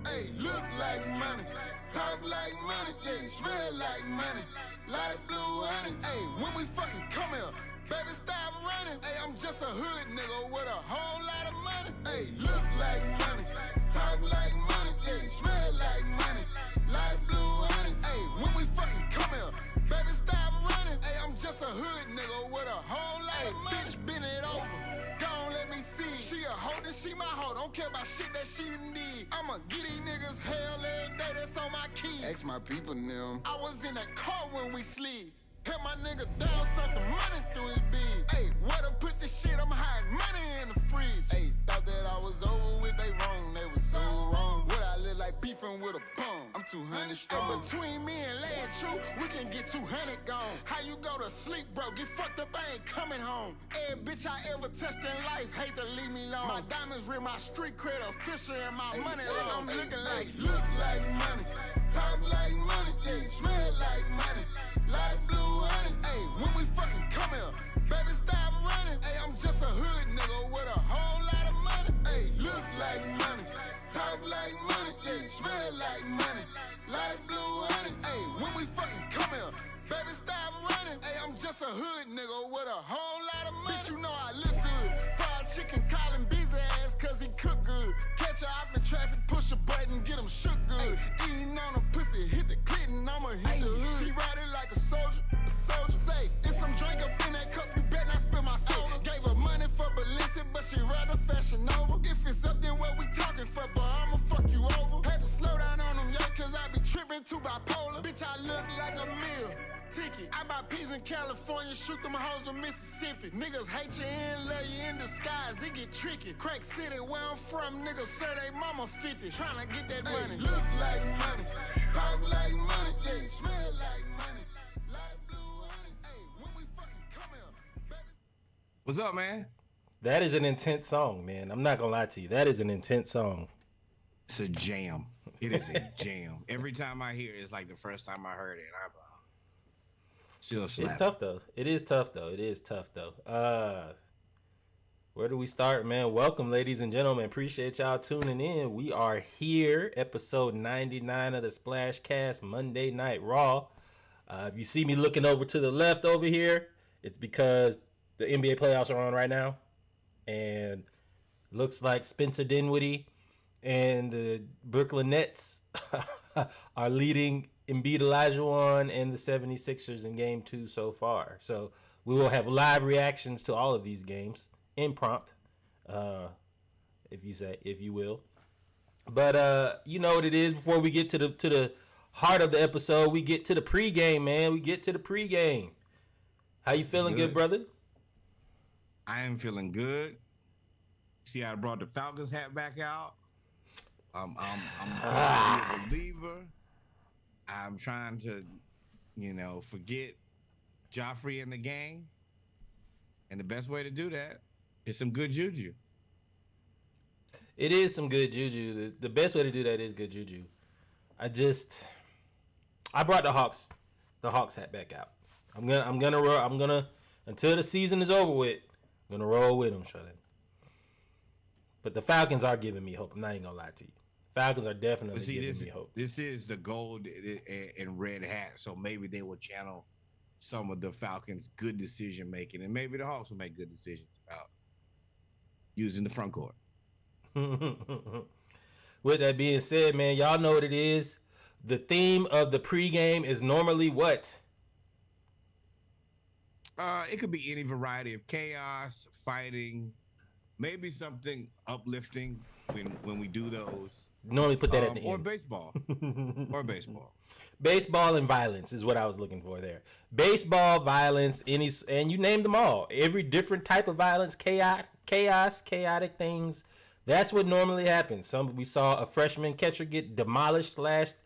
Hey, look like money, talk like money, yeah, smell like money. Lot of blue honey. Hey, when we fucking come here, baby, stop running. Hey, I'm just a hood nigga with a whole lot of money. Hey, look like money, talk like money, yeah, smell like money. Lot of blue honey. Hey, when we fucking come here, baby, stop running. Hey, I'm just a hood nigga with a whole lot of money. Bitch, bend it over. Gon' let me see. She a hoe, then she my hoe. Don't care about shit that she need. I'ma get these niggas hell every day, that's on my keys. Ask my people them. I was in that car when we sleep. Hit my nigga down, something money through his beat. Hey, where to put this shit? I'm hiding money in the fridge. Hey, thought that I was over with, they wrong, they was so wrong. What I look like beefing with a bum. I'm 200 strong. Hey, between me and Land True, we can get 200 gone. How you go to sleep, bro? Get fucked up, I ain't coming home. Every bitch I ever touched in life, hate to leave me alone. My diamonds real, my street cred official, and my money long. I'm looking like, look like money, talk like money, yeah, smell like money. Lot of blue honey. Hey, when we fucking come here, baby, stop running. Hey, I'm just a hood nigga with a whole lot of money. Hey, look like money, talk like money, yeah, smell like money. Lot of blue honey. Hey, when we fucking come here, baby, stop running. Hey, I'm just a hood nigga with a whole lot of money. Bitch, you know I look good. Fried chicken, calling Beezy ass cause he cook good. Catch her off in traffic, push a button, get him shook good. Eating on a pussy, hit the clit and I'ma hit the hood. She ride it like a soldier, say, it's some drink up in that cup, you better not spill my soda. Gave her money for Balenci, but she rather fashion over. If it's up, then what we talking for, but I'ma fuck you over. Had to slow down on them, yo, cause I be tripping too bipolar. Bitch, I look like a meal ticket. I buy peas in California, shoot them hoes to Mississippi. Niggas hate you and love you in disguise, it get tricky. Crack City, where I'm from, niggas say they mama 50. Tryna get that money. Look like money, talk like money, yeah, smell like money. Lot of blue honey. Hey, when we fucking come here, baby. What's up, man? That is an intense song, man. I'm not gonna lie to you. That is an intense song. It's a jam. It is a jam. Every time I hear it, it's like the first time I heard it. I'm still slapping. It's tough though. It is tough though. It is tough though. Where do we start, man? Welcome, ladies and gentlemen. Appreciate y'all tuning in. We are here, episode 99 of the Splashcast Monday Night Raw. If you see me looking over to the left over here, it's because the NBA playoffs are on right now. And looks like Spencer Dinwiddie and the Brooklyn Nets are leading Embiid Olajuwon and the 76ers in game 2 so far. So we will have live reactions to all of these games, impromptu, if you will. But you know what it is. Before we get to the heart of the episode, we get to the pregame, man. We get to the pregame. How you feeling, good brother? I am feeling good. See, I brought the Falcons hat back out. I'm trying to be a believer. I'm trying to, forget Joffrey in the game. And the best way to do that is some good juju. It is some good juju. The best way to do that is good juju. I brought the Hawks hat back out. I'm gonna until the season is over with, I'm gonna roll with them, Charlotte. But the Falcons are giving me hope. I'm not even gonna lie to you. Falcons are definitely giving me hope. This is the gold and red hat, so maybe they will channel some of the Falcons' good decision making, and maybe the Hawks will make good decisions about using the front court. With that being said, man, y'all know what it is. The theme of the pregame is normally what? It could be any variety of chaos, fighting, maybe something uplifting when we do those. Normally put that at the or end. Baseball. Or baseball. Baseball and violence is what I was looking for there. Baseball, violence, and you named them all. Every different type of violence, chaos, chaotic things. That's what normally happens. We saw a freshman catcher get demolished last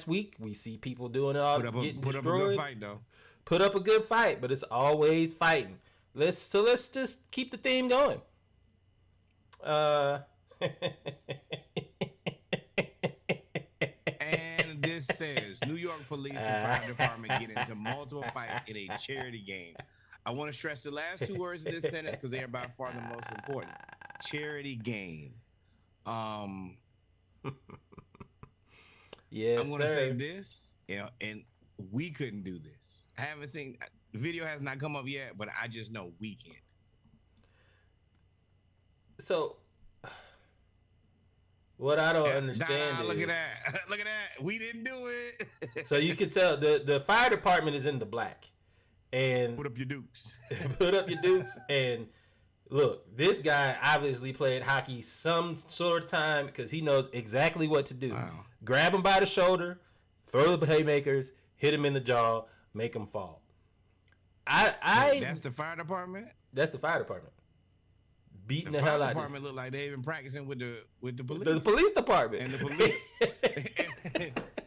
week. We see people doing it all, getting destroyed. Put up a good fight, though. Put up a good fight, but it's always fighting. Let's just keep the theme going. And this says New York Police and Fire Department get into multiple fights in a charity game. I want to stress the last two words of this sentence because they are by far the most important. Charity game. Yes, I'm gonna sir. say this, and we couldn't do this. I haven't seen the video has not come up yet, but I just know we can't. So, what I don't understand Look is, at that. Look at that. We didn't do it. so you can tell the fire department is in the black, and Put up your dukes. put up your dukes. And look, this guy obviously played hockey some sort of time because he knows exactly what to do. Wow. Grab him by the shoulder, throw the haymakers, hit him in the jaw, make him fall. That's the fire department. That's the fire department. Beating The the fire hell out of him. department look like they've been practicing with the police. The police department. And the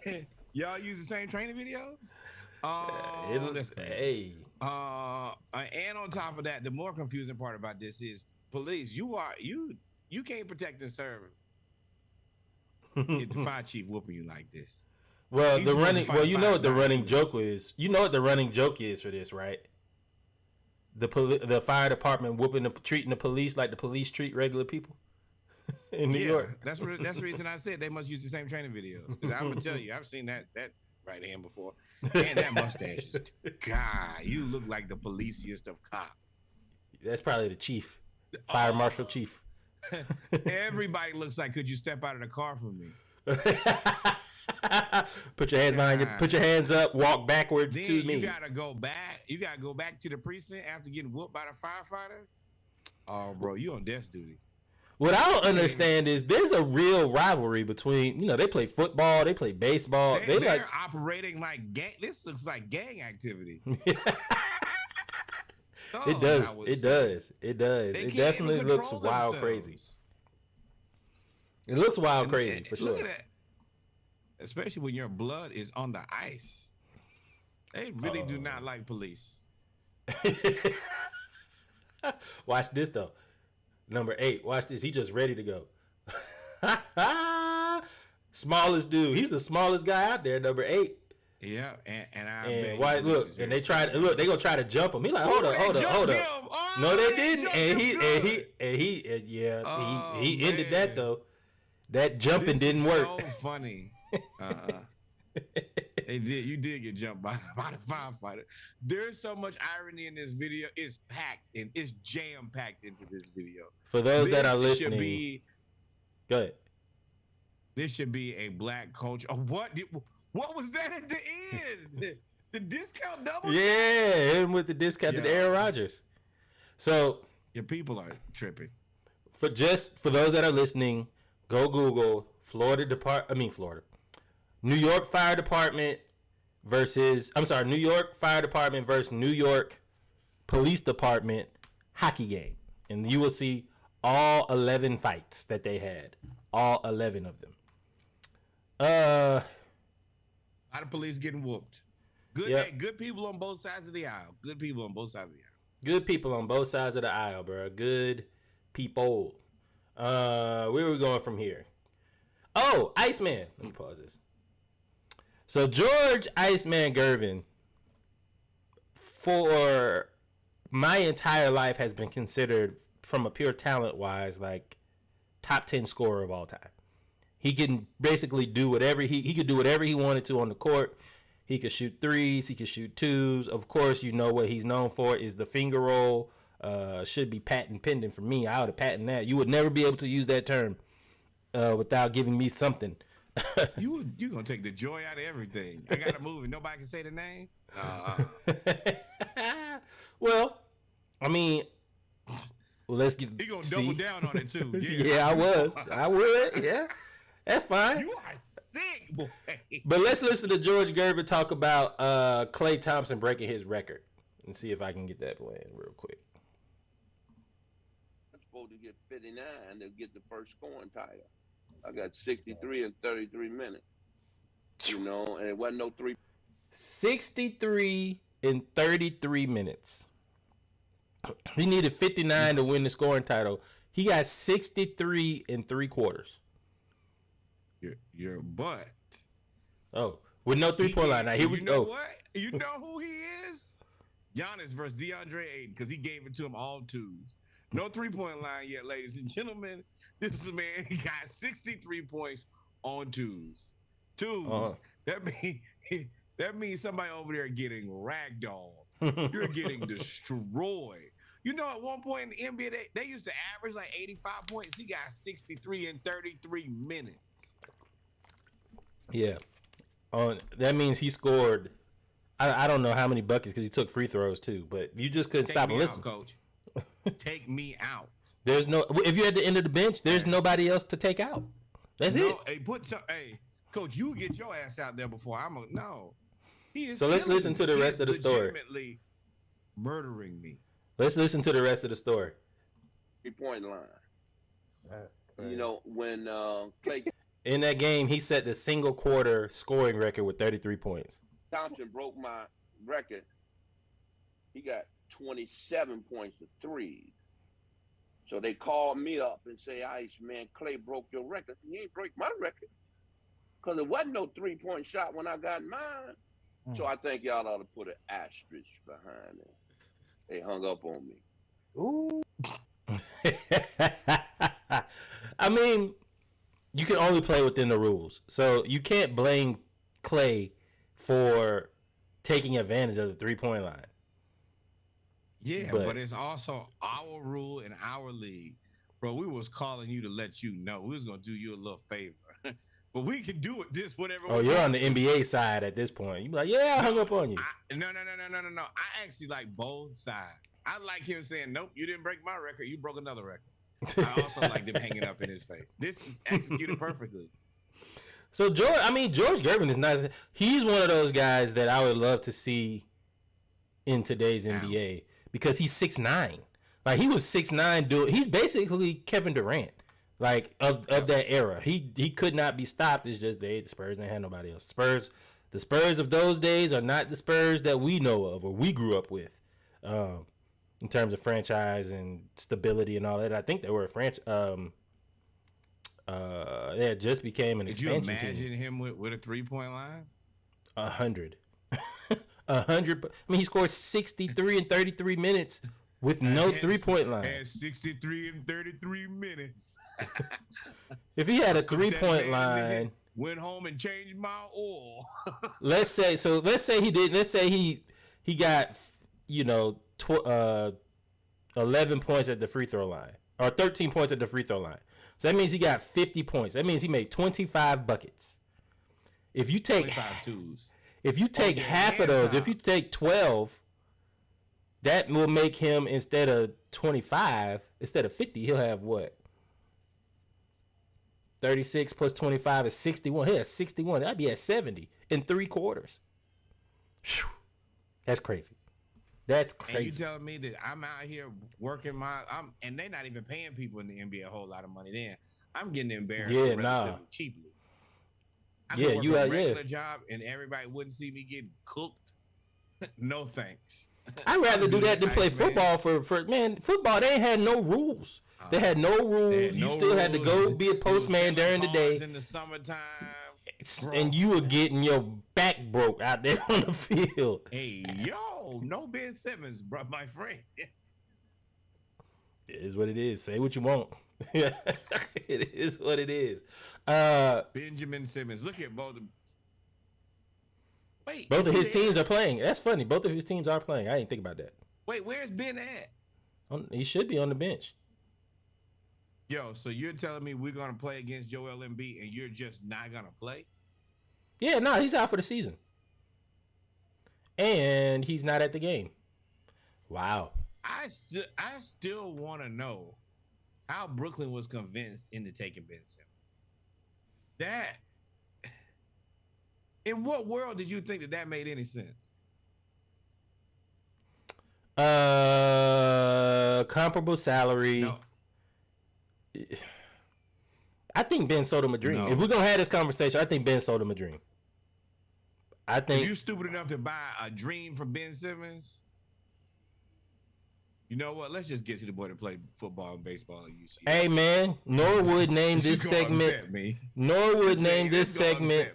police. Y'all use the same training videos? That's crazy. Hey. And on top of that, the more confusing part about this is police. You can't protect and serve if the fire chief whooping you like this. Well, He's the supposed to running. fight Well, you know what the five running times. joke is. You know what the running joke is for this, right? The fire department treating the police like the police treat regular people in New York. That's the reason I said they must use the same training videos. Because I'm gonna tell you, I've seen that right hand before, and that mustache. God, you look like the policiest of cop. That's probably the chief, fire marshal chief. Everybody looks like, could you step out of the car for me? Put your hands behind you. Put your hands up. Walk backwards Then to me. you gotta go back. You gotta go back to the precinct after getting whooped by the firefighters. Oh, bro, you on desk duty. What I don't understand is there's a real rivalry between, they play football, they play baseball. They're They like operating like gang. This looks like gang activity. It does. It does. It does. They It can't definitely even looks control wild themselves. crazy. It looks wild And- crazy and for Look sure. at that. Especially when your blood is on the ice. They really do not like police. Watch this though. Number 8. Watch this. He just ready to go. Smallest dude. He's the smallest guy out there. Number 8. Yeah, and I And bet why? you Look, this and is they tried. Look, they gonna try to jump him. He like, hold up. Oh, No, they didn't. jumped And him good. he ended that man. though. That jumping This didn't is work. So funny. They did. You did get jumped by the firefighter. There's so much irony in this video. It's packed and it's jam packed into this video. For those that are This should listening, be- go ahead. This should be a black culture. Oh, what was that at the end? The discount double? Yeah, him with the discounted Yeah. Aaron Rodgers. So Your people are tripping. for those that are listening, go Google New York Fire Department New York Fire Department versus New York Police Department hockey game, and you will see all 11 fights that they had, all 11 of them. A lot of police getting whooped. Good, Yep. hey, good people on both sides of the aisle. Good people on both sides of the aisle. Good people on both sides of the aisle, bro. Good people. Where are we going from here? Oh, Iceman. Let me pause this. So George Iceman Gervin, for my entire life, has been considered, from a pure talent wise, like top 10 scorer of all time. He can basically do whatever he could do whatever he wanted to on the court. He could shoot threes. He could shoot twos. Of course, you know what he's known for is the finger roll. Should be patent pending for me. I would have patented that. You would never be able to use that term without giving me something. You gonna take the joy out of everything. I got a movie. Nobody can say the name. Well, I mean, let's get. He gonna double down on it too. Yeah, I would. Yeah, that's fine. You are sick, boy. But let's listen to George Gervin talk about Klay Thompson breaking his record and see if I can get that playing real quick. I'm supposed to get 59 to get the first scoring title. I got 63 in 33 minutes. And it wasn't no 3. 63 in 33 minutes. He needed 59 to win the scoring title. He got 63 in 3/4. Your butt. Oh, with no 3-point line. Now here we You know go. what? You know who he is? Giannis versus DeAndre Ayton, because he gave it to him all twos. No 3-point line yet, ladies and gentlemen. This man, he got 63 points on twos. Uh-huh. That means somebody over there getting ragdolled. You're getting destroyed. You know, at one point in the NBA, they used to average like 85 points. He got 63 in 33 minutes. Yeah. That means he scored. I don't know how many buckets because he took free throws too, but you just couldn't stop him. Listen, Coach. Take me out. There's no. If you're at the end of the bench, there's nobody else to take out. That's it. Hey, Coach, you get your ass out there before no. He is. So let's listen to the rest of the story. Legitimately murdering me. Let's listen to the rest of the story. 3-point line. You know, when Klay In that game, he set the single quarter scoring record with 33 points. Thompson broke my record, he got 27 points to threes. So they called me up and say, Ice, man, Klay broke your record. He ain't break my record. Because there wasn't no 3-point shot when I got mine. So I think y'all ought to put an asterisk behind it. They hung up on me. Ooh. I mean, you can only play within the rules. So you can't blame Klay for taking advantage of the 3-point line. Yeah, but it's also our rule in our league. Bro, we was calling you to let you know. We was going to do you a little favor. But we can do it just whatever. Oh, you're on the NBA side at this point. You be like, yeah, I hung up on you. No. I actually like both sides. I like him saying, nope, you didn't break my record. You broke another record. I also like them hanging up in his face. This is executed perfectly. So, George Gervin is nice. He's one of those guys that I would love to see in today's NBA because he's 6'9". Like, he was 6'9", he's basically Kevin Durant. Like of that era, he could not be stopped. It's just the Spurs didn't have nobody else. The Spurs of those days are not the Spurs that we know of or we grew up with, in terms of franchise and stability and all that. I think they were a franchise. They had just became an expansion team. Did you imagine him with a 3-point line? 100. 100. I mean, he scored 63 in 33 minutes. With no 3-point line. Had 63 in 33 minutes. If he had a 3-point line, went home and changed my oil. let's say he did. Let's say he got 11 points at the free throw line or 13 points at the free throw line. So that means he got 50 points. That means he made 25 buckets. If you take 25 twos. If you take half of those, if you take 12. That will make him, instead of 25, instead of 50, he'll have what? 36 plus 25 is 61. He has 61. That'd be at 70 in 3 quarters. Whew. That's crazy. That's crazy. And you telling me that I'm out here working and they're not even paying people in the NBA a whole lot of money then. I'm getting embarrassed relatively cheaply. I could work a regular job and everybody wouldn't see me getting cooked. No thanks. I'd rather do that than play football for football. They had no rules. They had no rules. You still had to go be a postman during the day. In the summertime. And you were getting your back broke out there on the field. Hey, yo, no Ben Simmons, bro, my friend. It is what it is. Say what you want. It is what it is. Benjamin Simmons. Look at both. Wait, both of his teams are playing. That's funny. Both of his teams are playing. I didn't think about that. Wait, where's Ben at? He should be on the bench. Yo, so you're telling me we're going to play against Joel Embiid and you're just not going to play? Yeah, no, he's out for the season. And he's not at the game. Wow. I still want to know how Brooklyn was convinced into taking Ben Simmons. That... In what world did you think that made any sense? Comparable salary. No. I think Ben sold him a dream. No. If we're gonna have this conversation, I think Ben sold him a dream. I think if you stupid enough to buy a dream from Ben Simmons, you know what? Let's just get to the boy to play football and baseball at UCLA. Hey man, Norwood named this segment. Norwood named this segment.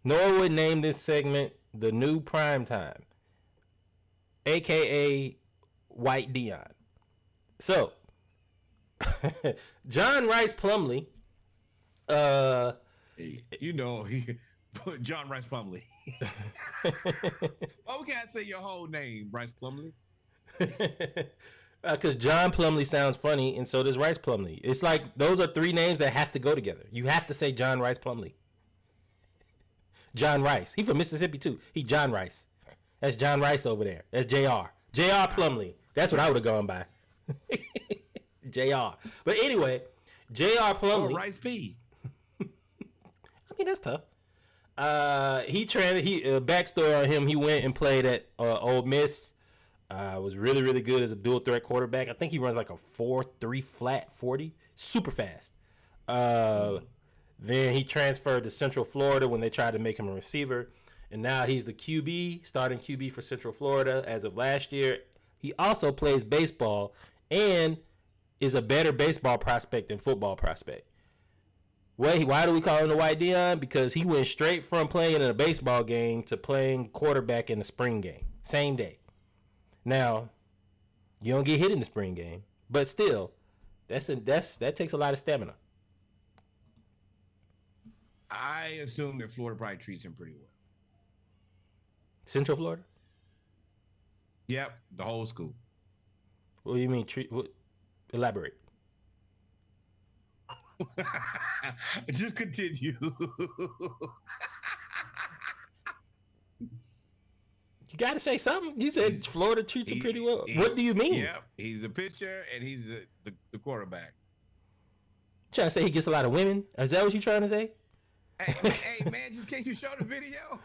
Norwood named this segment the new prime time, aka White Dion. So John Rice Plumlee. You know, John Rice Plumlee. Oh, we can't say your whole name, Rice Plumlee. Because John Plumlee sounds funny, and so does Rice Plumlee. It's like those are three names that have to go together. You have to say John Rice Plumlee. John Rice. He from Mississippi too. He John Rice. That's John Rice over there. That's Jr. Jr. Plumlee. That's what I would have gone by. Jr. But anyway, Jr. Plumlee. Oh, Rice P. I mean, that's tough. Backstory on him, he went and played at Ole Miss. Was really, really good as a dual threat quarterback. I think he runs like a 4.3 flat 40. Super fast. Then he transferred to Central Florida when they tried to make him a receiver. And now he's the QB, starting QB for Central Florida as of last year. He also plays baseball and is a better baseball prospect than football prospect. Why do we call him the White Dion? Because he went straight from playing in a baseball game to playing quarterback in the spring game. Same day. Now, you don't get hit in the spring game, but still, that takes a lot of stamina. I assume that Florida probably treats him pretty well. Central Florida? Yep, the whole school. What do you mean? Elaborate. Just continue. You got to say something. You said Florida treats him pretty well. What do you mean? Yep, he's a pitcher and he's the quarterback. Trying to say he gets a lot of women? Is that what you're trying to say? Hey, man, just can't you show the video?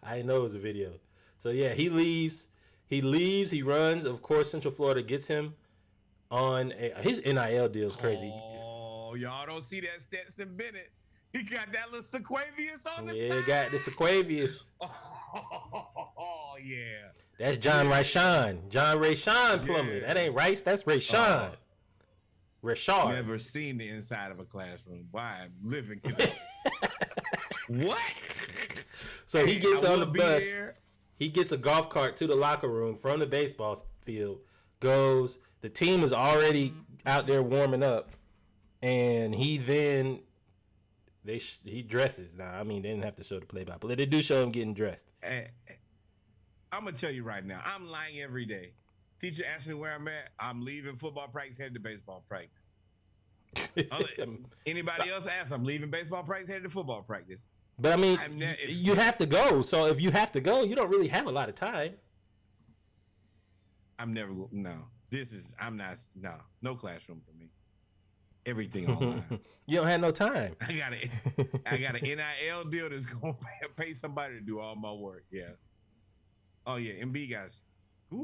I didn't know it was a video. So yeah, he leaves. He runs. Of course, Central Florida gets him on his NIL deal is crazy. Oh, y'all don't see that Stetson Bennett. He got that little Sequavius on the side. Yeah, got this Sequavius. Oh, yeah. That's John Rayshawn. John Rayshawn Plumlee. Yeah. That ain't Rice. That's Rayshawn. Rashard. Never seen the inside of a classroom. Why I'm living in What? So he gets on the bus. There. He gets a golf cart to the locker room from the baseball field. Goes. The team is already out there warming up, and he then he dresses. Now, I mean, they didn't have to show the play-by-play, but they do show him getting dressed. I'm gonna tell you right now, I'm lying every day. Teacher asked me where I'm at. I'm leaving football practice, headed to baseball practice. Anybody else ask? I'm leaving baseball practice, headed to football practice. But I mean, you have to go. So if you have to go, you don't really have a lot of time. I'm never no. No classroom for me. Everything online. You don't have no time. I got an NIL deal that's gonna pay somebody to do all my work. Yeah. Oh yeah, MB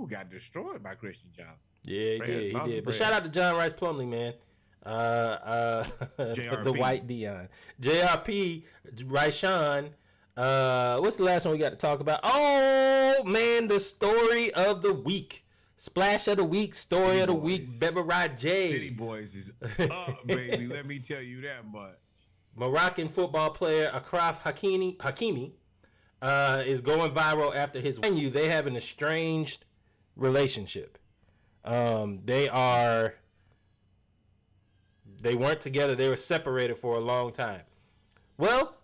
got destroyed by Christian Johnson. Yeah, he did. But shout out to John Rice Plumlee, man. The White Dion. JRP, Rayshawn. What's the last one we got to talk about? Oh man, the story of the week. Splash of the week, story of the week, Beverage J. City Boys is up, baby. Let me tell you that much. Moroccan football player Achraf Hakimi is going viral after his venue. They have an estranged relationship. They weren't together. They were separated for a long time. Well,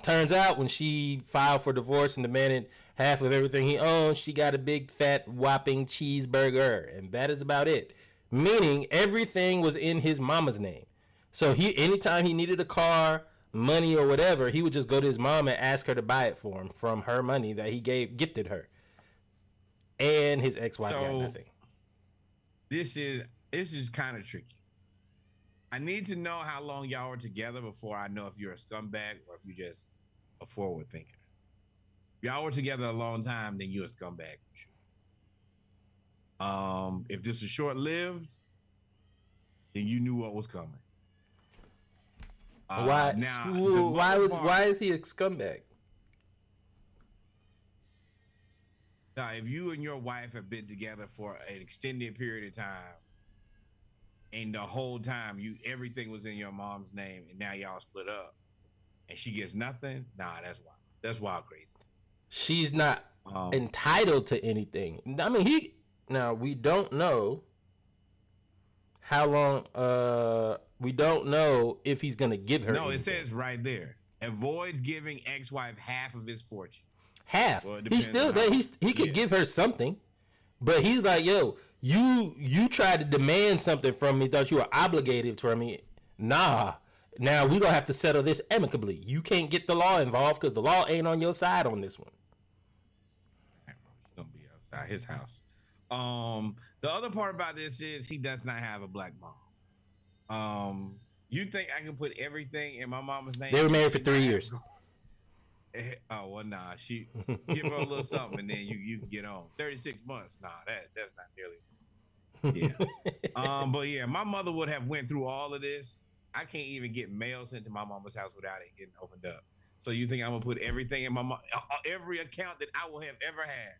turns out when she filed for divorce and demanded half of everything he owned, she got a big fat whopping cheeseburger, and that is about it. Meaning everything was in his mama's name. So anytime he needed a car, money, or whatever, he would just go to his mom and ask her to buy it for him from her money that he gifted her. And his ex-wife got nothing. This is kind of tricky. I need to know how long y'all were together before I know if you're a scumbag or if you're just a forward thinker. If y'all were together a long time, then you're a scumbag for sure. If this was short-lived, then you knew what was coming. Why is he a scumbag? If you and your wife have been together for an extended period of time, and the whole time everything was in your mom's name, and now y'all split up, and she gets nothing, that's wild. That's wild crazy. She's not entitled to anything. I mean, we don't know How long? We don't know if he's gonna give her. No, anything. it says right there. Avoids giving ex-wife half of his fortune. Half. Well, it He's depends still on there. how- He could yeah. give her something, but he's like, yo, you tried to demand something from me. Thought you were obligated for me. Nah. Now we gonna have to settle this amicably. You can't get the law involved because the law ain't on your side on this one. She's gonna be outside his house. The other part about this is he does not have a black mom. You think I can put everything in my mama's name? They were married for 3 years. Oh well, nah. She give her a little something, and then you can get on. 36 months. Nah, that's not nearly. Yeah. But yeah, my mother would have went through all of this. I can't even get mail sent to my mama's house without it getting opened up. So you think I'm gonna put everything in my every account that I will have ever had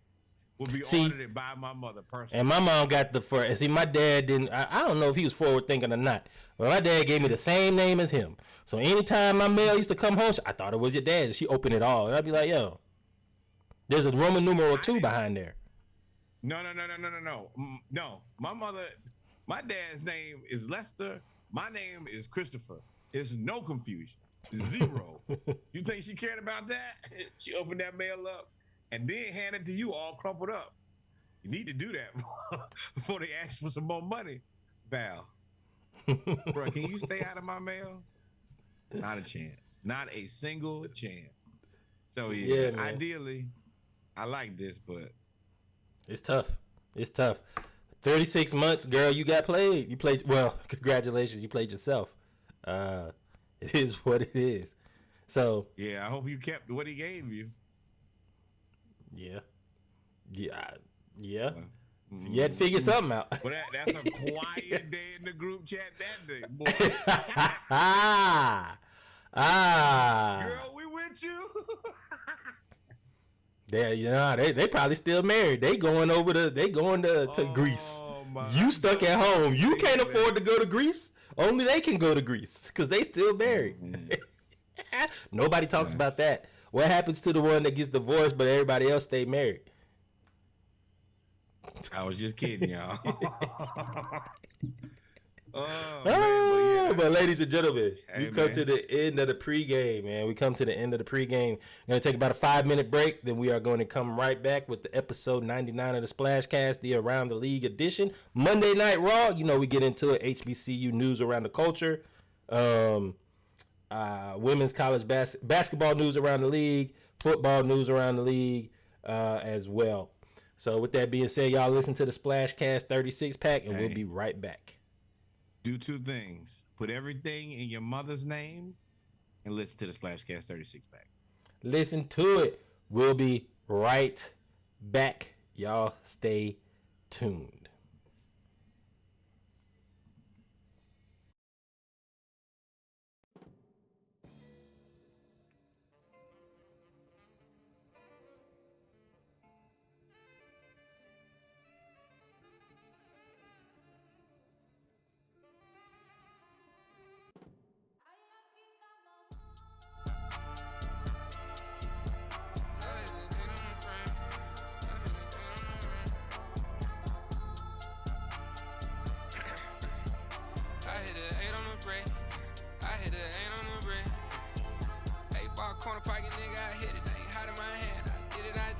will be audited by my mother personally. And my mom got the first. See, my dad didn't. I don't know if he was forward thinking or not. But my dad gave me the same name as him. So anytime my mail used to come home, I thought it was your dad. She opened it all, and I'd be like, "Yo, there's a Roman numeral 2 behind there." No. No, my dad's name is Lester. My name is Christopher. There's no confusion. 0. You think she cared about that? She opened that mail up and then handed it to you all crumpled up. You need to do that before they ask for some more money, Val. Bro, can you stay out of my mail? Not a chance. Not a single chance. So yeah, ideally, I like this, but it's tough. It's tough. 36 months, girl. You got played. You played well. Congratulations, you played yourself. It is what it is. So yeah, I hope you kept what he gave you. Yeah. You had to figure something out. But that's a quiet day in the group chat that day, boy. Girl, we with you. They probably still married. They going to Greece. You stuck at home. You can't afford to go to Greece. Only they can go to Greece because they still married. Nobody talks about that. What happens to the one that gets divorced but everybody else stay married? I was just kidding, y'all. But ladies and gentlemen, we come to the end of the pregame, man. We come to the end of the pregame. We're going to take about a 5-minute break. Then we are going to come right back with the episode 99 of the Splashcast, the Around the League edition. Monday Night Raw, we get into it. HBCU news around the culture. Women's college basketball news around the league. Football news around the league as well. So with that being said, y'all listen to the Splashcast 36 pack, and we'll be right back. Do 2 things. Put everything in your mother's name and listen to the Splashcast 36 pack. Listen to it. We'll be right back. Y'all stay tuned. Corner pocket nigga, I hit it. I ain't hiding my hand. I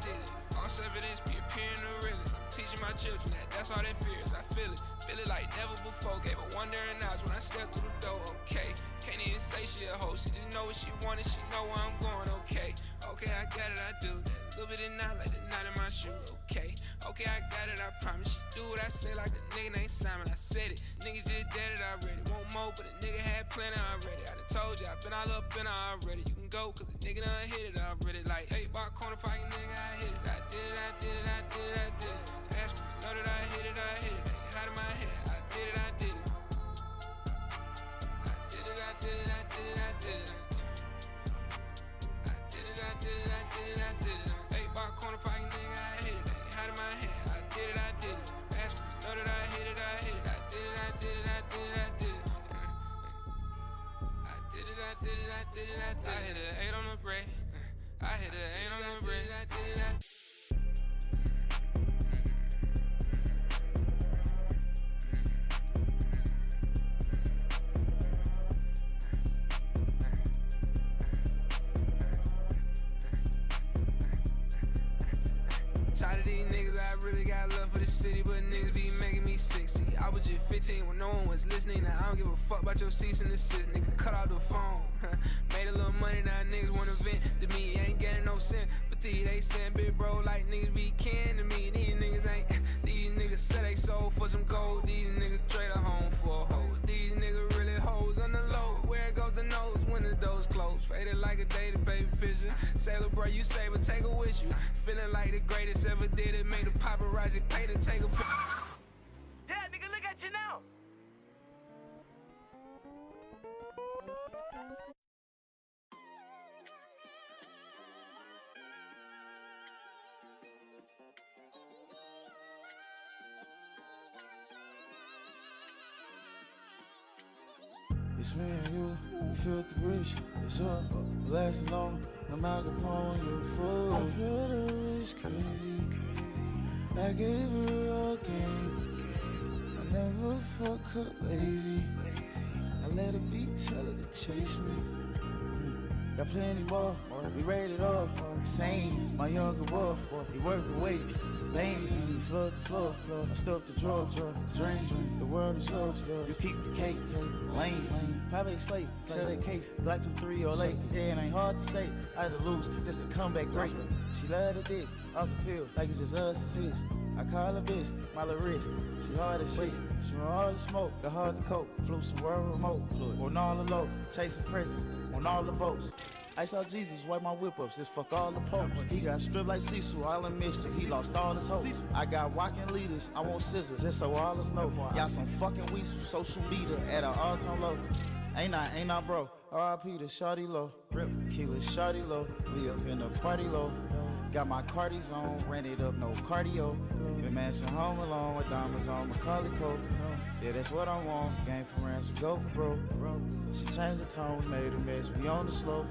did it. False evidence be appearing the realest. I'm teaching my children that's all that fears. I feel it like never before. Gave her wondering eyes when I stepped through the door. Okay, can't even say she a hoe. She just know what she wanted. She know where I'm going. Okay, I got it. I do that. A little bit of not like the knot in my shoe. Okay, I got it. I promise. She do what I say like a nigga named Simon. I said it. Niggas just dead it already. Want more, but a nigga had plenty already. I done told you, I been all up in her already. You can go, cause a nigga done hit it already. Like 8-bar corner pocket nigga, I hit it. I did it. Ask me, know that I hit it. Ain't hiding my hand. I did it. I did it. 8-bar corner pocket nigga, I hit it. Ain't hiding my hand. I did it. Ask me, know that I hit it. I did it. I did it. I hit an 8 on the break. of these niggas, I really got love for the city, but niggas be making me sick. See, I was just 15 when no one was listening. Now I don't give a fuck about your cease and desist. Nigga, cut out the phone. Made a little money, now niggas wanna vent to me. Ain't getting no cent, but these they send big bro like niggas be kin to me. These niggas ain't. These niggas sell they soul for some gold. These niggas trade a home for a hoe. These niggas really hoes on the low. Where goes the nose when the doors close? Faded like a dated baby picture. Sailor bro, you save it, take it with you. Feeling like the greatest ever did it. Made the paparazzi pay to take a picture. Dad, nigga, look at you now. It's me and you feel the bridge, it's up, blasting on, I'm Al Capone, you're full. I feel the wish crazy, I gave her a game, I never fuck her lazy, I let her beat tell her to chase me. Got plenty more, we rated all, same, my younger boy, he work away. Bang, flood the floor, I stuff the drawer, drain, the world is yours, you keep the cake, lane, private slate, sell that case, black 2-3 yeah, it ain't hard to say, I had to lose, just to come back great, she love the dick, off the pill, like it's just us and sis, I call her bitch, my little wrist, she hard as shit, she want all the smoke, got hard to cope, flew some world remote, on all the low, chasing presents, on all the votes. I saw Jesus wipe my whip ups, just fuck all the popes. He got stripped like Cecil, all in mischief. He lost all his hope. I got walking leaders, I want scissors, just so all us know. Y'all some fucking weasels, social media at an all-time low. Ain't I bro, R.I.P. to Shawty Low. Rip, Keela Shawty Low, we up in the party low. Got my Cardi's on, ran it up, no cardio. Been mansion home alone with diamonds on Macaulay coat. Yeah, that's what I want, game for ransom, go for broke. She changed the tone, we made a mess, we on the slope.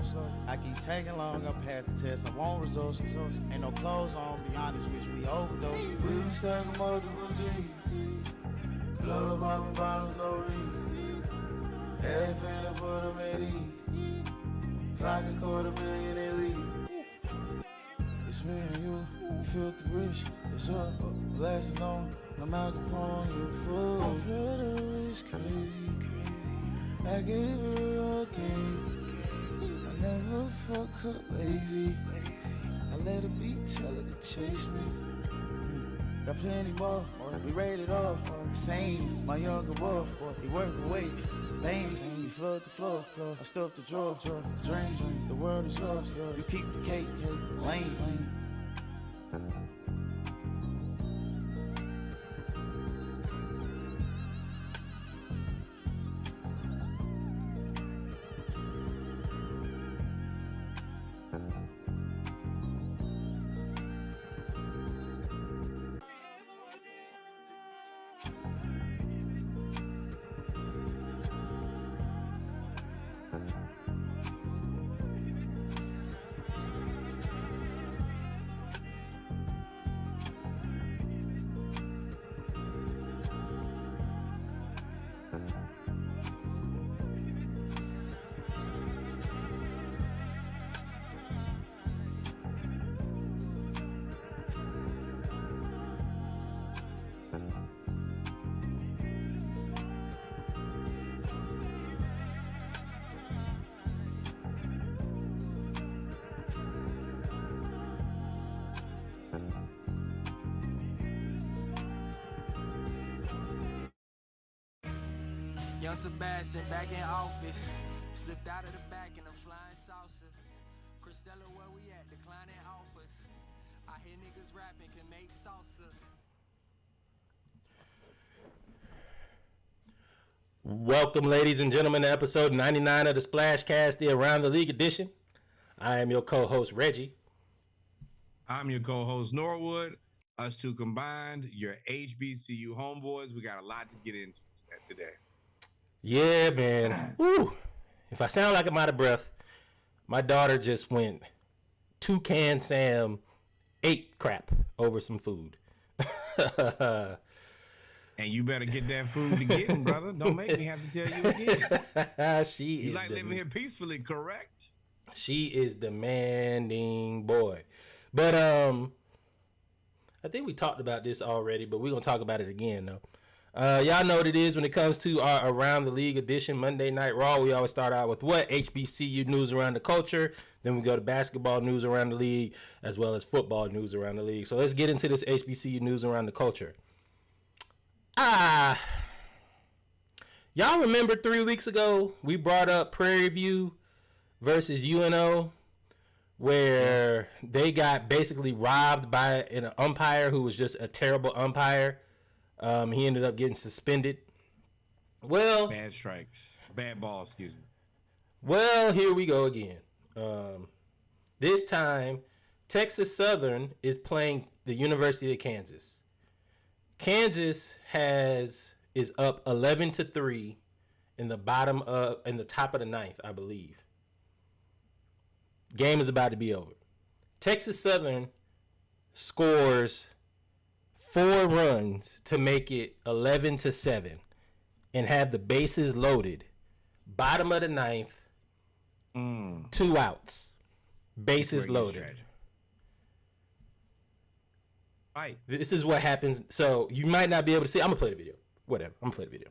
I keep tagging long, I pass the test, I want results. Ain't no clothes on, be honest with you, we overdose. We been stacking multiple G's. Club hopping bottles, no reason. Half finna put them at ease. Clock $250,000 and leave. It's me and you feel the bridge, it's up, blasting on, I'm Al Capone, you're full. I feel the wish crazy, I gave her a game, I never fuck her lazy, I let her beat tell her to chase me. Got plenty more, we rated all, same, my younger boy, he work away, bang, you flood the floor, I stuff the drawer, drain, the world is yours, you keep the cake, lane. Young Sebastian back in office. Slipped out of the back in a flying saucer. Cristela, where we at? Declining offers. I hear niggas rapping can make salsa. Welcome, ladies and gentlemen, to episode 99 of the Splashcast, the Around the League edition. I am your co-host, Reggie. I'm your co-host, Norwood. Us two combined, your HBCU homeboys. We got a lot to get into today. Yeah, man. Woo. If I sound like I'm out of breath, my daughter just went Toucan Sam ate crap over some food. And you better get that food to get him, brother. Don't make me have to tell you again. You like living here peacefully, correct? She is demanding, boy. But I think we talked about this already, but we're going to talk about it again, though. Y'all know what it is when it comes to our Around the League edition, Monday Night Raw. We always start out with what? HBCU news around the culture. Then we go to basketball news around the league, as well as football news around the league. So let's get into this HBCU news around the culture. Y'all remember 3 weeks ago, we brought up Prairie View versus UNO, where they got basically robbed by an umpire who was just a terrible umpire. He ended up getting suspended. Well, bad strikes, bad balls, excuse me. Well, here we go again. This time, Texas Southern is playing the University of Kansas. Kansas is up 11-3 in the top of the ninth, I believe. Game is about to be over. Texas Southern scores 4 runs to make it 11-7 and have the bases loaded. Bottom of the ninth, 2 outs, bases loaded. Right. This is what happens. So you might not be able to see. I'm gonna play the video. Whatever. I'm gonna play the video.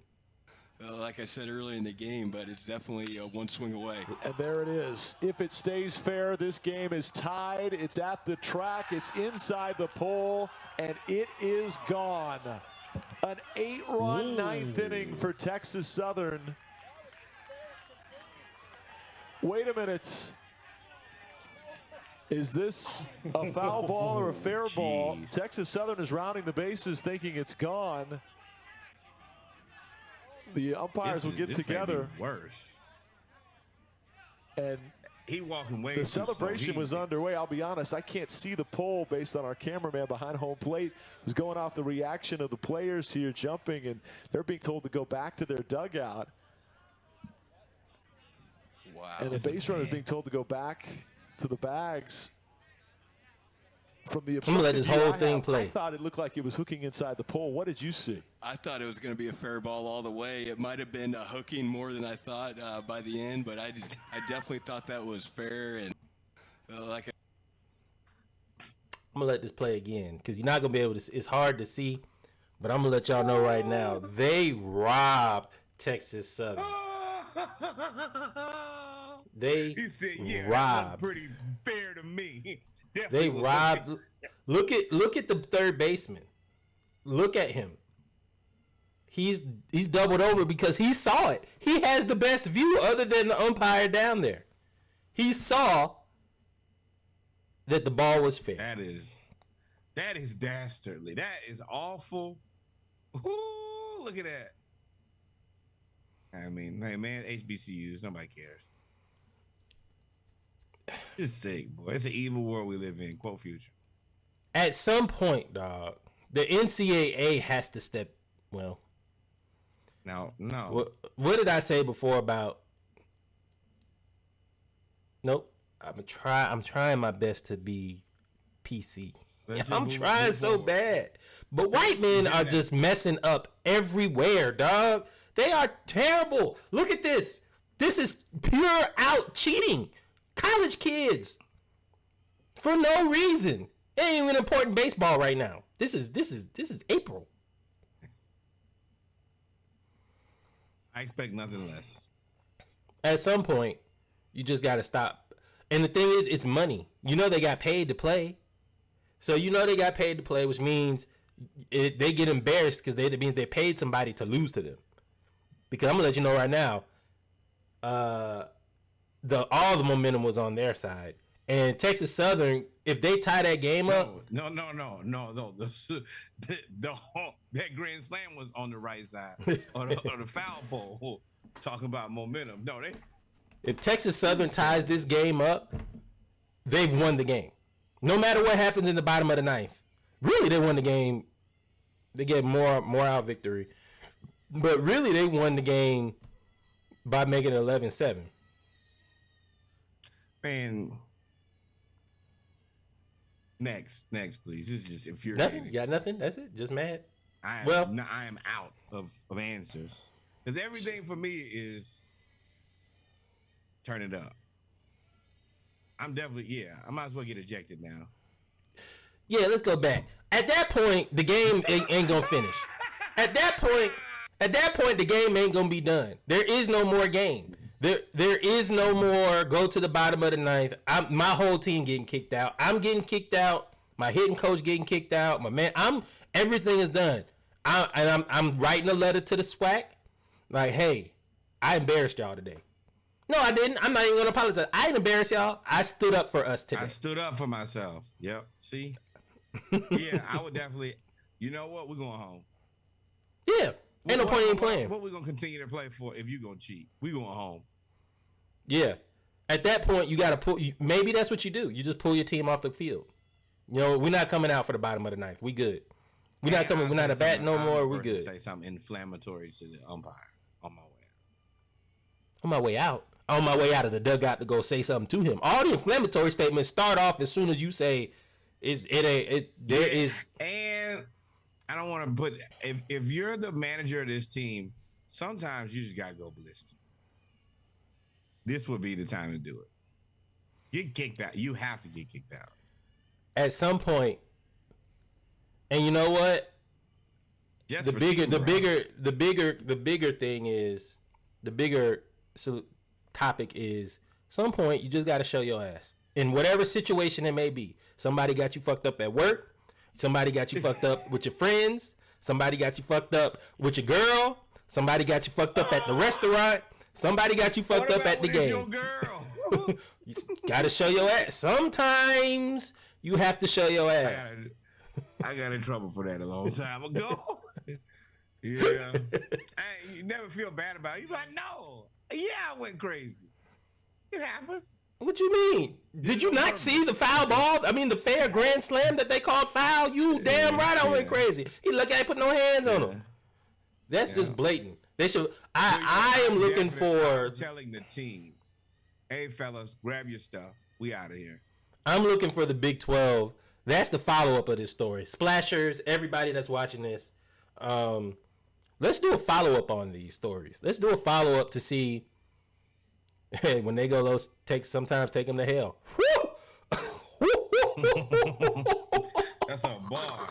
Like I said earlier in the game, but it's definitely one swing away. And there it is. If it stays fair, this game is tied. It's at the track. It's inside the pole, and it is gone. An 8-run ninth inning for Texas Southern. Wait a minute. Is this a foul ball or a fair ball? Texas Southern is rounding the bases thinking it's gone. The umpires will get together. Worse. And he walking away. The celebration was underway. I'll be honest, I can't see the pole based on our cameraman behind home plate. Who's going off the reaction of the players here jumping, and they're being told to go back to their dugout. Wow. And the base runner is being told to go back to the bags. From the I'm gonna let this whole thing play. I thought it looked like it was hooking inside the pole. What did you see? I thought it was going to be a fair ball all the way. It might have been hooking more than I thought by the end, but I definitely thought that was fair. And I'm gonna let this play again because you're not gonna be able to. It's hard to see, but I'm gonna let y'all know right now. They robbed Texas Southern. They he said, yeah, robbed. That pretty fair to me. They robbed. Look at the third baseman. Look at him. He's doubled over because he saw it. He has the best view other than the umpire down there. He saw that the ball was fair. That is dastardly. That is awful. Ooh, look at that. I mean, hey man, HBCUs, nobody cares. It's sick, boy. It's an evil world we live in. Quote Future. At some point, dog, the NCAA has to step. Well, no. What did I say before about? Nope. I'm trying my best to be PC. I'm trying so bad, but white men are just messing up everywhere, dog. They are terrible. Look at this. This is pure out cheating. College kids for no reason. It ain't even important baseball right now. This is April. I expect nothing less. At some point, you just got to stop. And the thing is, it's money. You know they got paid to play. So you know they got paid to play, which means they get embarrassed because it means they paid somebody to lose to them. Because I'm gonna let you know right now, all the momentum was on their side, and Texas Southern, if they tie that game up, no. That grand slam was on the right side or the foul pole. Talking about momentum, if Texas Southern ties this game up, they've won the game. No matter what happens in the bottom of the ninth, really they won the game. They get more out victory, but really they won the game by making it 11-7. Man, next, please. This is just infuriating. Nothing? You got nothing? That's it? Just mad? I am out of answers. Because everything for me is turn it up. I'm definitely, I might as well get ejected now. Yeah, let's go back. At that point, the game ain't gonna finish. At that point, the game ain't gonna be done. There is no more game. There is no more go to the bottom of the ninth. My whole team getting kicked out. I'm getting kicked out. My hitting coach getting kicked out. My man, everything is done. I'm writing a letter to the SWAC, like, hey, I embarrassed y'all today. No, I didn't. I'm not even gonna apologize. I didn't embarrass y'all. I stood up for us today. I stood up for myself. Yep. See? Yeah, I would definitely. You know what? We're going home. Yeah. Ain't no point in playing. What we gonna continue to play for if you gonna cheat? We going home. Yeah. At that point, you gotta pull. Maybe that's what you do. You just pull your team off the field. You know, we're not coming out for the bottom of the ninth. We good. We're not coming. We're not a bat no more. We good. Say something inflammatory to the umpire on my way out. On my way out. On my way out of the dugout to go say something to him. All the inflammatory statements start off as soon as you say, there is. And I don't want to put, if you're the manager of this team, sometimes you just got to go ballistic. This would be the time to do it. Get kicked out. You have to get kicked out. At some point, and you know what? Just the bigger thing is, the bigger topic is, some point you just got to show your ass in whatever situation it may be. Somebody got you fucked up at work. Somebody got you fucked up with your friends. Somebody got you fucked up with your girl. Somebody got you fucked up at the restaurant. Somebody got you fucked up at the game. Your girl? You got to show your ass. Sometimes you have to show your ass. I got in trouble for that a long time ago. Yeah. You never feel bad about it. You're like, no. Yeah, I went crazy. It happens. What you mean? Did you not see the foul ball? I mean, the fair grand slam that they called foul? You damn right I went crazy. He look at it, put no hands on him. That's just blatant. They should. I am looking for telling the team, hey fellas, grab your stuff. We out of here. I'm looking for the Big 12. That's the follow-up of this story. Splashers, everybody that's watching this, let's do a follow-up on these stories. Let's do a follow-up to see, hey, when they go low, sometimes take them to hell. That's a bar.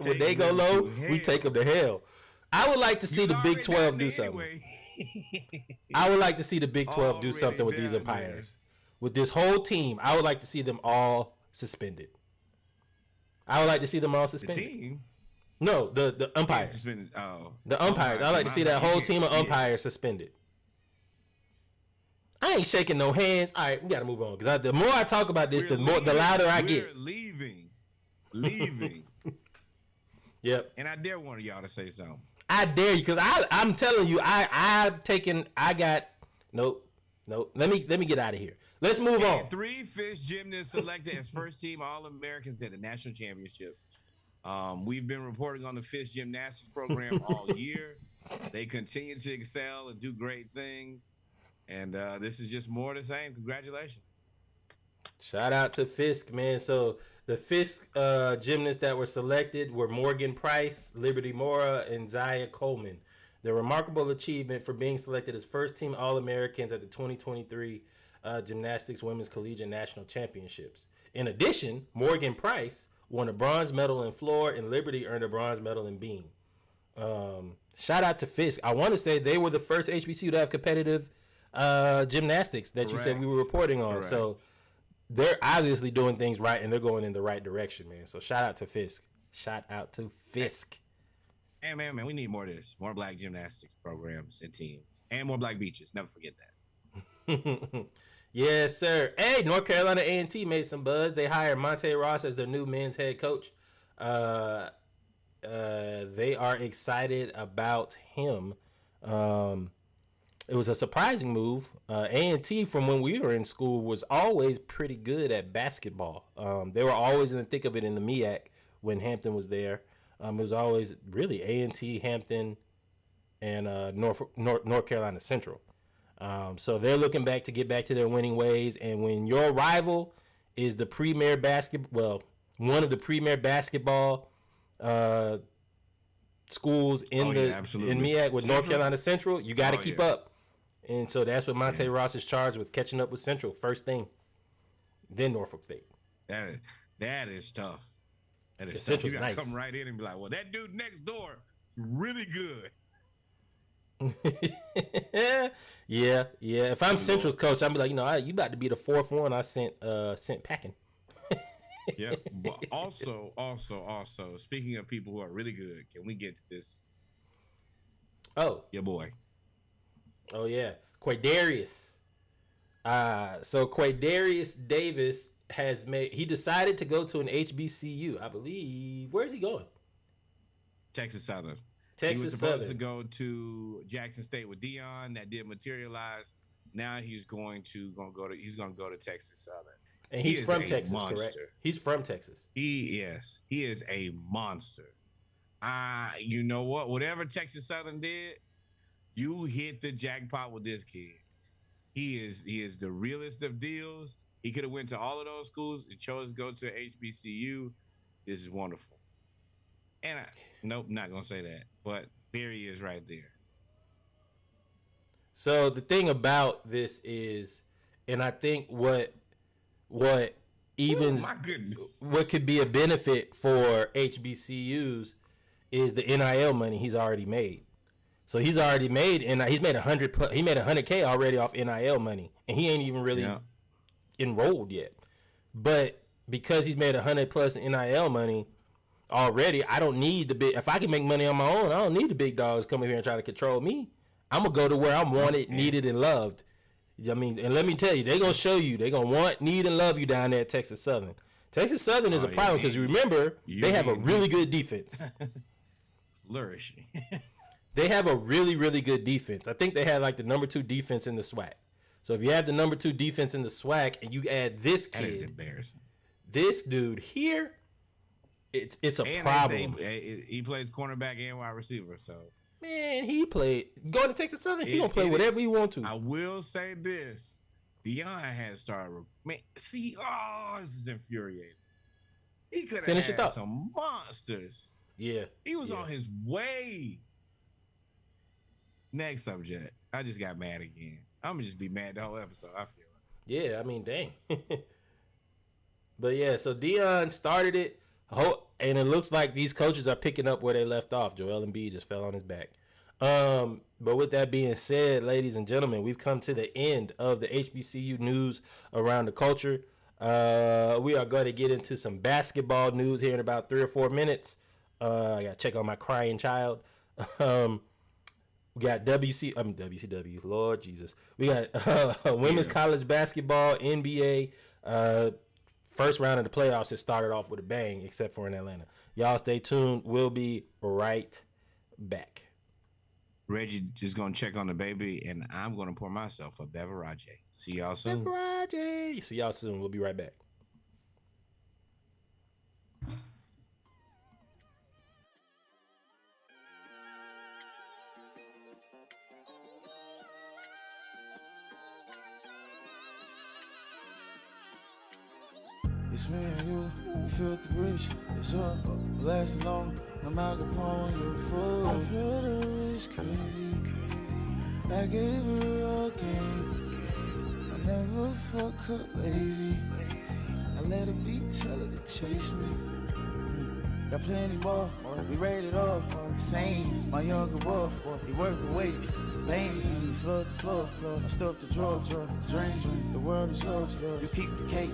When they go low, we take them to hell. I would like to see the Big 12 do something. I would like to see the Big 12 do something with these umpires. With this whole team, I would like to see them all suspended. I would like to see them all suspended. The team? No, the umpires. The umpires. I like to see that whole team of umpires suspended. I ain't shaking no hands. All right, we got to move on. Because the more I talk about this, the louder I get. Leaving. Yep. And I dare one of y'all to say something. I dare you, because I'm telling you, nope. Let me get out of here. Let's move on. 3 FISH gymnasts selected as first team All-Americans at the national championship. We've been reporting on the FISH gymnastics program all year. They continue to excel and do great things. And this is just more of the same. Congratulations. Shout out to Fisk, man. So the Fisk gymnasts that were selected were Morgan Price, Liberty Mora, and Zaya Coleman. Their remarkable achievement for being selected as first team All-Americans at the 2023 Gymnastics Women's Collegiate National Championships. In addition, Morgan Price won a bronze medal in floor, and Liberty earned a bronze medal in beam. Shout out to Fisk. I want to say they were the first HBCU to have competitive gymnastics that you said we were reporting on. Correct. So they're obviously doing things right, and they're going in the right direction, man. So shout out to Fisk. Hey, man, we need more of this. More black gymnastics programs and teams. And more black beaches. Never forget that. Yes, sir. Hey, North Carolina A&T made some buzz. They hired Monte Ross as their new men's head coach. They are excited about him. It was a surprising move. A&T, from when we were in school, was always pretty good at basketball. They were always in the thick of it in the MEAC when Hampton was there. It was always really A&T, Hampton, and North Carolina Central. So they're looking back to get back to their winning ways. And when your rival is the premier one of the premier basketball schools in MEAC with Central? North Carolina Central, you got to keep up. And so that's what Monte Ross is charged with, catching up with Central first thing, then Norfolk State. That is tough. That is tough. Central's You gotta nice. come right in and be like, well, that dude next door, really good. yeah. If I'm Central's coach, I'd be like, you about to be the fourth one I sent packing. Yeah. But also, speaking of people who are really good, can we get to this? Oh, Your boy. Oh yeah, Quaydarius. So Quaydarius Davis he decided to go to an HBCU, I believe. Where's he going? Texas Southern. Texas He was supposed Southern. to go to Jackson State with Dion. That didn't materialize. Now he's going to go to Texas Southern. And He he's is from a Texas, monster. correct? He's from Texas. He is a monster. You know what? Whatever Texas Southern did, you hit the jackpot with this kid. He is the realest of deals. He could have went to all of those schools and chose to go to HBCU. This is wonderful. And nope, not gonna say that. But there he is right there. So the thing about this is, and I think what evens, Oh, my goodness. what could be a benefit for HBCUs is the NIL money he's already made. So he's already made, and he's made $100K already off NIL money, and he ain't even really enrolled yet. But because he's made $100+ in NIL money already, I don't need the big. If I can make money on my own, I don't need the big dogs coming here and try to control me. I'm gonna go to where I'm wanted, needed, and loved. I mean, and let me tell you, they're gonna show you. They're gonna want, need, and love you down there at Texas Southern. Texas Southern is a problem because remember they have a really good defense. Flourishing. They have a really, really good defense. I think they had like the number 2 defense in the SWAC. So if you have the number 2 defense in the SWAC and you add this kid, That is embarrassing. this dude here, it's a And problem. he plays cornerback and wide receiver. So Man, he played going to Texas Southern. He gonna play it- whatever he want to. I will say this: Dion has started. Man, see, this is infuriating. He could have Finish your had thought. some monsters. Yeah, He was yeah. on his way. Next subject. I just got mad again. I'm gonna just be mad the whole episode. I feel it. Yeah, I mean, dang. But yeah, so Dion started it, and it looks like these coaches are picking up where they left off. Joel Embiid just fell on his back. But with that being said, ladies and gentlemen, we've come to the end of the HBCU news around the culture. We are going to get into some basketball news here in about 3 or 4 minutes. I got to check on my crying child. We got WCW, Lord Jesus. We got women's college basketball, NBA. First round of the playoffs has started off with a bang, except for in Atlanta. Y'all stay tuned. We'll be right back. Reggie is gonna check on the baby, and I'm gonna pour myself a beverage. See y'all soon. Beverage. See y'all soon. We'll be right back. It's me and you feel the bridge. It's up, lasting long. I'm out upon your foot. I feel it's crazy. I gave her a game. I never fuck up lazy. I let it be, tell her to chase me. Got plenty more, we rated all. Same, my younger boy, he work away. Bang, flood the floor, I stuff the drawer, drain, the world is yours. You keep the cake,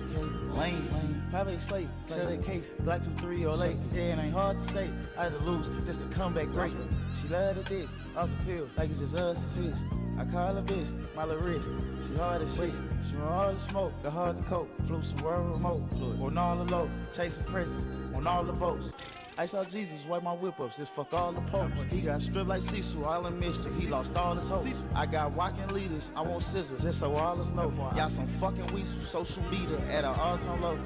lane, private slate, sell that case, black 2308. Yeah, it ain't hard to say, I had to lose, just to come back great. She love the dick, off the pill, like it's just us and sis. I call her bitch, my little wrist, she hard as shit. She want all the smoke, got hard to cope, flew some world remote, on all the low, chasing presents, on all the votes. I saw Jesus wipe my whip ups, just fuck all the popes. He got stripped like Cecil, all in mischief. He lost all his hope. I got walking leaders, I want scissors, just so all us know. Y'all some fucking weasels, social media at an all-time low.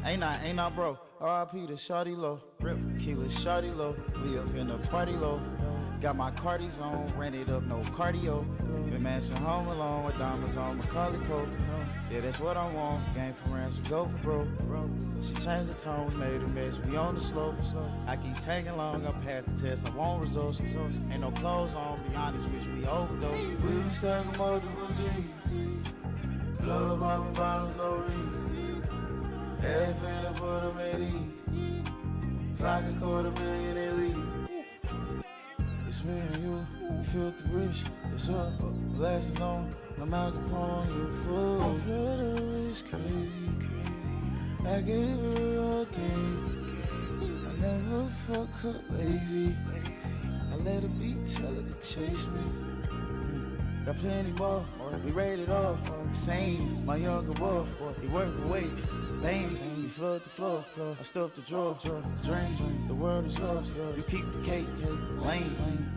Ain't I bro? R.I.P. to Shawty Low. Rip, Keela Shawty Low. We up in the party low. Got my Cardi's on, ran it up, no cardio. Been matching home alone with diamonds on Macaulay Cole. Yeah, that's what I want. Game for ransom, go for bro. She changed the tone, made a mess. We on the slope. I keep tagging long, I pass the test. I want results. Ain't no clothes on, be honest with you, we overdose. We been stacking multiple G's. Club popping bottles, no reason. Half in a put 'em at ease. Clock $250,000 at least. It's me and you, filthy rich. It's up, blasting on. I'm Al Capone, you fool. I flew it's crazy. I gave her a game. I never fuck her lazy. I let her beat tell her to chase me. Got plenty more, we rated all. Same, my younger boy, he work away. Lame, you flood the floor. I stuff the drawer, drain. The world is yours. You keep the cake, lame.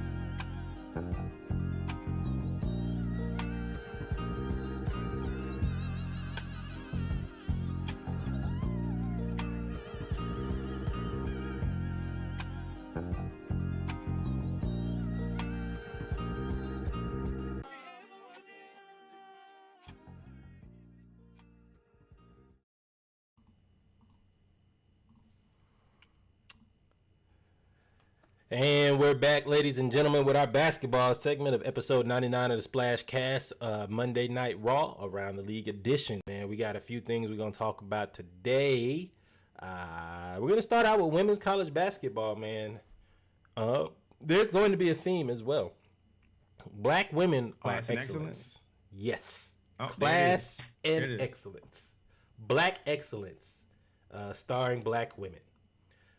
And we're back, ladies and gentlemen, with our basketball segment of episode 99 of the Splash Cast, Monday Night Raw Around the League edition. Man, we got a few things we're going to talk about today. We're going to start out with women's college basketball, man. There's going to be a theme as well. Black women Class are and excellence. Yes. Oh, Class there it and is. excellence. Black excellence, starring black women.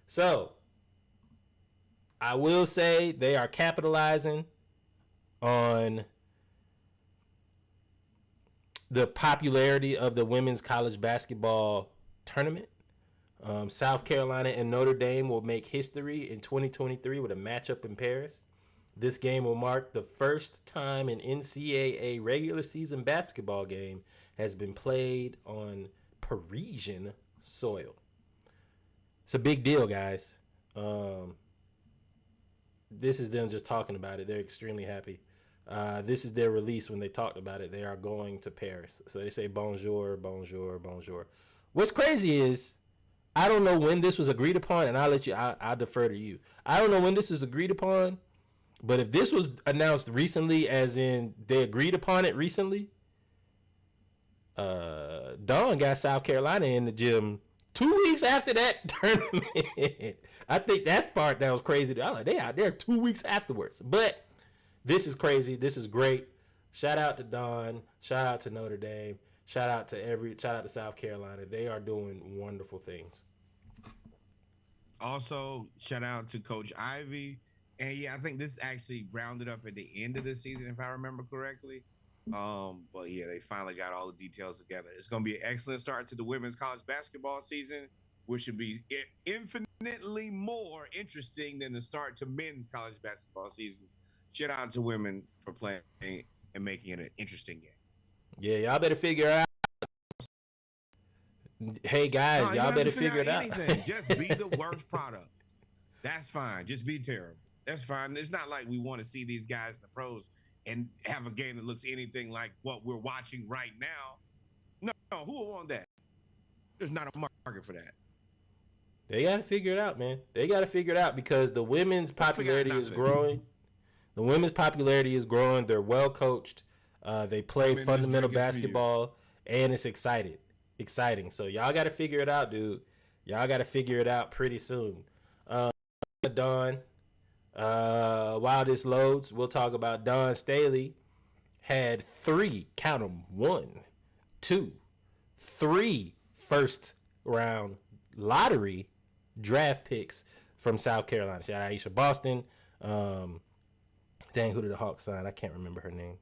So, I will say they are capitalizing on the popularity of the women's college basketball tournament. South Carolina and Notre Dame will make history in 2023 with a matchup in Paris. This game will mark the first time an NCAA regular season basketball game has been played on Parisian soil. It's a big deal, guys. This is them just talking about it. They're extremely happy. This is their release when they talked about it. They are going to Paris. So they say bonjour, bonjour, bonjour. What's crazy is I don't know when this was agreed upon, and I'll defer to you. I don't know when this was agreed upon, but if this was announced recently, as in they agreed upon it recently, Dawn got South Carolina in the gym 2 weeks after that tournament. I think that's part that was crazy. I was like, they out there 2 weeks afterwards. But this is crazy. This is great. Shout out to Dawn. Shout out to Notre Dame. Shout out to South Carolina. They are doing wonderful things. Also, shout out to Coach Ivy. And yeah, I think this actually rounded up at the end of the season, if I remember correctly. But yeah, they finally got all the details together. It's going to be an excellent start to the women's college basketball season, which should be infinitely more interesting than the start to men's college basketball season. Shout out to women for playing and making it an interesting game. Yeah, y'all better figure out. Hey guys, y'all better figure it out. Just be the worst product. That's fine. Just be terrible. That's fine. It's not like we want to see these guys in the pros and have a game that looks anything like what we're watching right now. No, who will want that? There's not a market for that. They got to figure it out, man. They got to figure it out because the women's popularity is growing. The women's popularity is growing. They're well coached. They play fundamental basketball, and it's exciting. So y'all got to figure it out, dude. Y'all got to figure it out pretty soon. Dawn, while this loads, we'll talk about Dawn Staley had 3 first round lottery draft picks from South Carolina. Shout out Aisha Boston. Who did the Hawks sign? I can't remember her name.